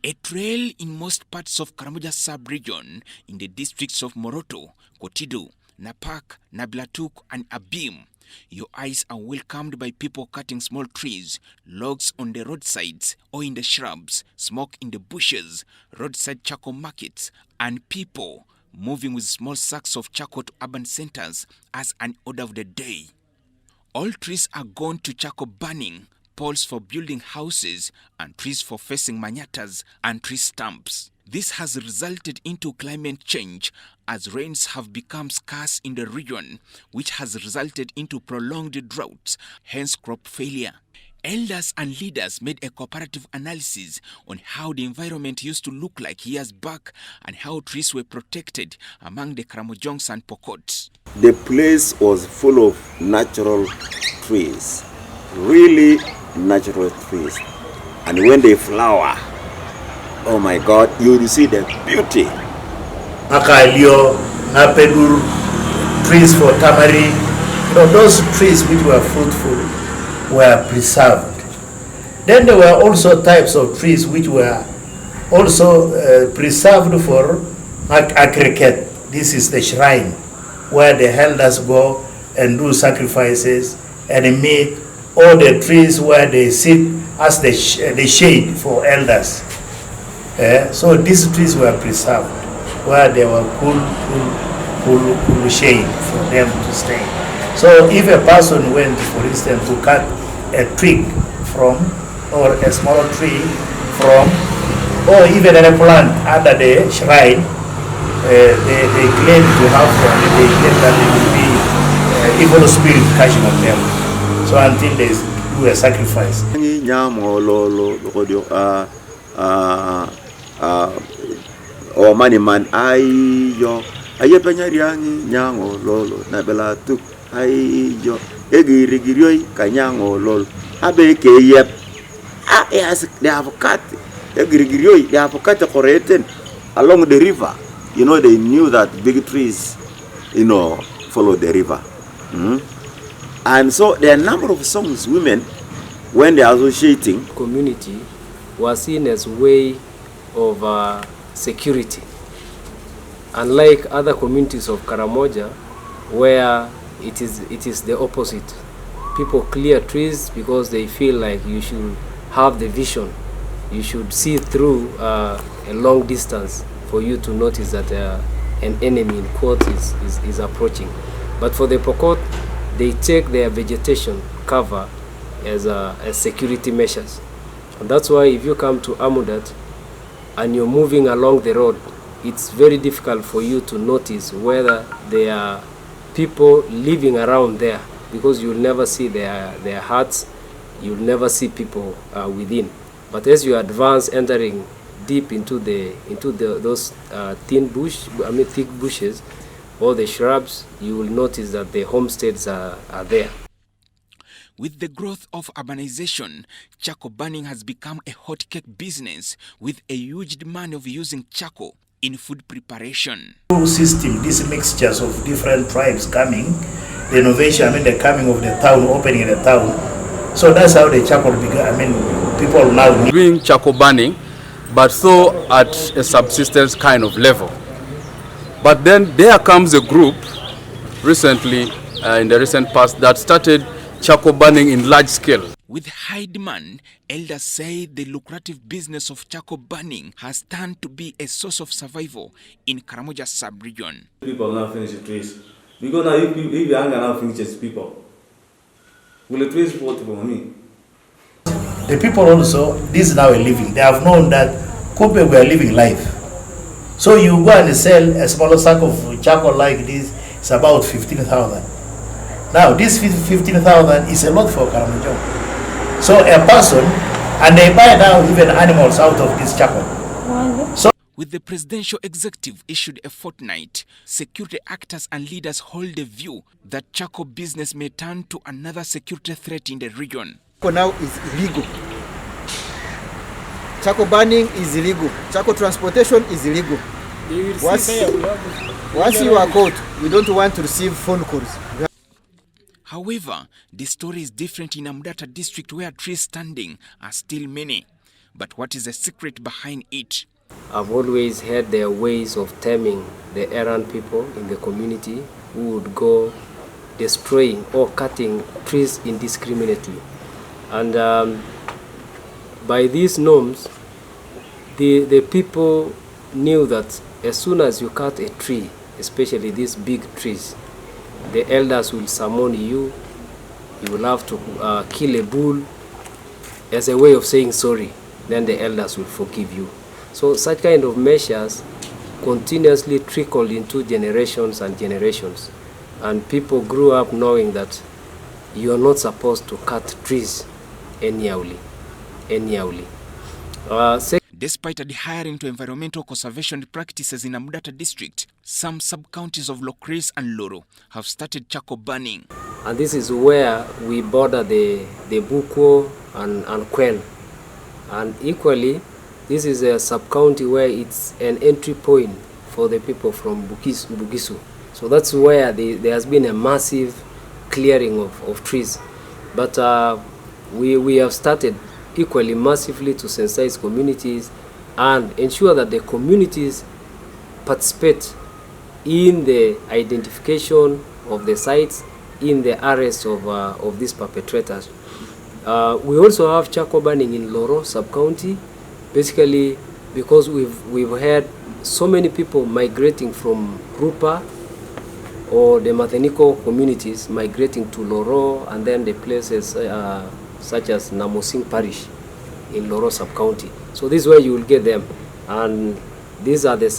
A trail in most parts of Karamoja sub-region in the districts of Moroto, Kotidu, Napak, Nablatuk and Abim. Your eyes are welcomed by people cutting small trees, logs on the roadsides or in the shrubs, smoke in the bushes, roadside charcoal markets, and people moving with small sacks of charcoal to urban centers as an order of the day. All trees are gone to charcoal burning, poles for building houses, and trees for facing manyatas and tree stumps. This has resulted into climate change as rains have become scarce in the region, which has resulted into prolonged droughts, hence crop failure. Elders and leaders made a cooperative analysis on how the environment used to look like years back and how trees were protected among the Karamojongs and Pokots. The place was full of natural trees, really natural trees. And when they flower, oh my God, you will see the beauty. Makalio, Napedur, trees for tamarind, those trees which were fruitful were preserved. Then there were also types of trees which were also preserved for aggregate. This is the shrine where the elders go and do sacrifices and meet all the trees where they sit as the shade for elders. So these trees were preserved where there were cool shade for them to stay. So if a person went, for instance, to cut a twig from, or a small tree from, or even a plant under the shrine, they claim to have, they claim that there will be evil spirit catching on them. So until they do a sacrifice. O mani man ayo ayepanyariangi nyango lolo na belatuk ayo egirigirioi kanyango lolo abeke yep yes they have cut egirigirioi they have cut correten along the river. You know, they knew that big trees, follow the river. And so there are a number of songs women, when they are associating, community was seen as way of security. Unlike other communities of Karamoja, where it is the opposite. People clear trees because they feel like you should have the vision. You should see through a long distance for you to notice that an enemy, in quotes, is approaching. But for the Pokot, they take their vegetation cover as security measures. And that's why if you come to Amudat and you're moving along the road, it's very difficult for you to notice whether there are people living around there, because you'll never see their huts, you'll never see people within. But as you advance, entering deep into those thick bushes or the shrubs, you will notice that the homesteads are there. With the growth of urbanization, charcoal burning has become a hotcake business with a huge demand of using charcoal in food preparation. System, these mixtures of different tribes coming, the innovation, the coming of the town, opening in the town. So that's how the charcoal began. People now doing charcoal burning, but so at a subsistence kind of level. But then there comes a group recently, in the recent past, that started charcoal burning in large scale. With high demand, elders say the lucrative business of charcoal burning has turned to be a source of survival in Karamoja sub-region. People now finish the trees. Because now if the anger now finishes people, will the trees vote for me? The people also, this is now a living. They have known that Kobe were living life. So you go and sell a smaller sack of charcoal like this, it's about 15,000. Now this 15,000 is a lot for Karamoja. So a person, and they buy now even animals out of this charcoal. So with the presidential executive issued a fortnight, security actors and leaders hold the view that charcoal business may turn to another security threat in the region. Now is illegal. Charcoal burning is illegal. Charcoal transportation is illegal. Once you are caught, you don't want to receive phone calls. However, the story is different in Amdata district, where trees standing are still many. But what is the secret behind it? I've always had their ways of taming the errant people in the community who would go destroying or cutting trees indiscriminately. And by these norms, the people knew that as soon as you cut a tree, especially these big trees, the elders will summon you. You will have to kill a bull as a way of saying sorry. Then the elders will forgive you. So such kind of measures continuously trickled into generations and generations. And people grew up knowing that you are not supposed to cut trees anyhowly. Despite adhering to environmental conservation practices in Amudata district, some sub-counties of Lokris and Loro have started charcoal burning. And this is where we border the Buko and Kwen. And equally, this is a sub-county where it's an entry point for the people from Bugisu. So that's where there has been a massive clearing of trees. But we have started equally massively to sensitize communities and ensure that the communities participate in the identification of the sites, in the arrest of these perpetrators. We also have charcoal burning in Loro sub-county, basically because we've had so many people migrating from Rupa or the Matheniko communities migrating to Loro, and then the places such as Namosing Parish in Loro sub-county. So this is where you will get them, and these are the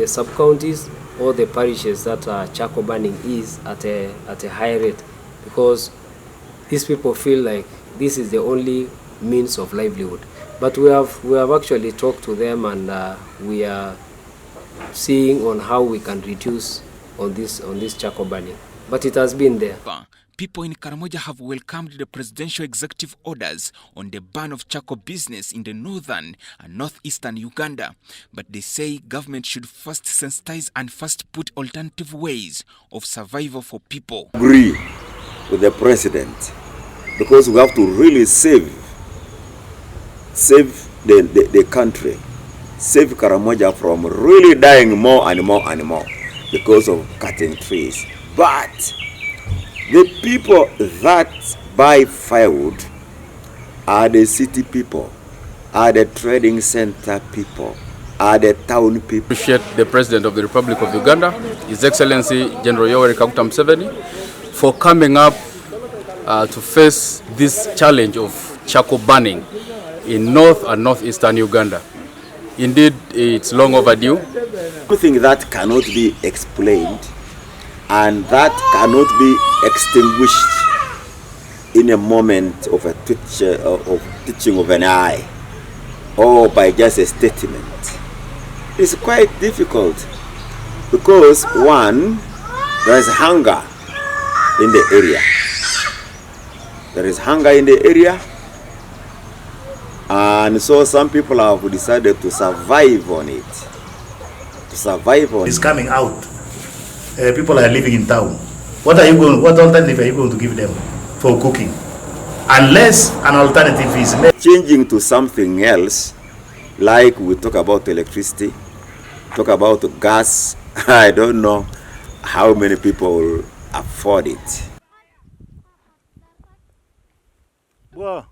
sub-counties or the parishes that charcoal burning is at a high rate, because these people feel like this is the only means of livelihood. But we have actually talked to them, and we are seeing on how we can reduce on this charcoal burning. But it has been there. People in Karamoja have welcomed the presidential executive orders on the ban of charcoal business in the northern and northeastern Uganda. But they say government should first sensitize and first put alternative ways of survival for people. Agree with the president, because we have to really save the country, save Karamoja from really dying more and more and more because of cutting trees. But the people that buy firewood are the city people, are the trading center people, are the town people. Appreciate the President of the Republic of Uganda, His Excellency General Yoweri Kaguta Museveni, for coming up to face this challenge of charcoal burning in north and northeastern Uganda. Indeed, it's long overdue. Everything that cannot be explained and that cannot be extinguished in a moment of a twitching of an eye or by just a statement. It's quite difficult because, one, there is hunger in the area. There is hunger in the area, and so some people have decided to survive on it. It's coming out. People are living in town. What alternative are you going to give them for cooking? Unless an alternative is made. Changing to something else, like we talk about electricity, talk about gas. I don't know how many people will afford it. Wow.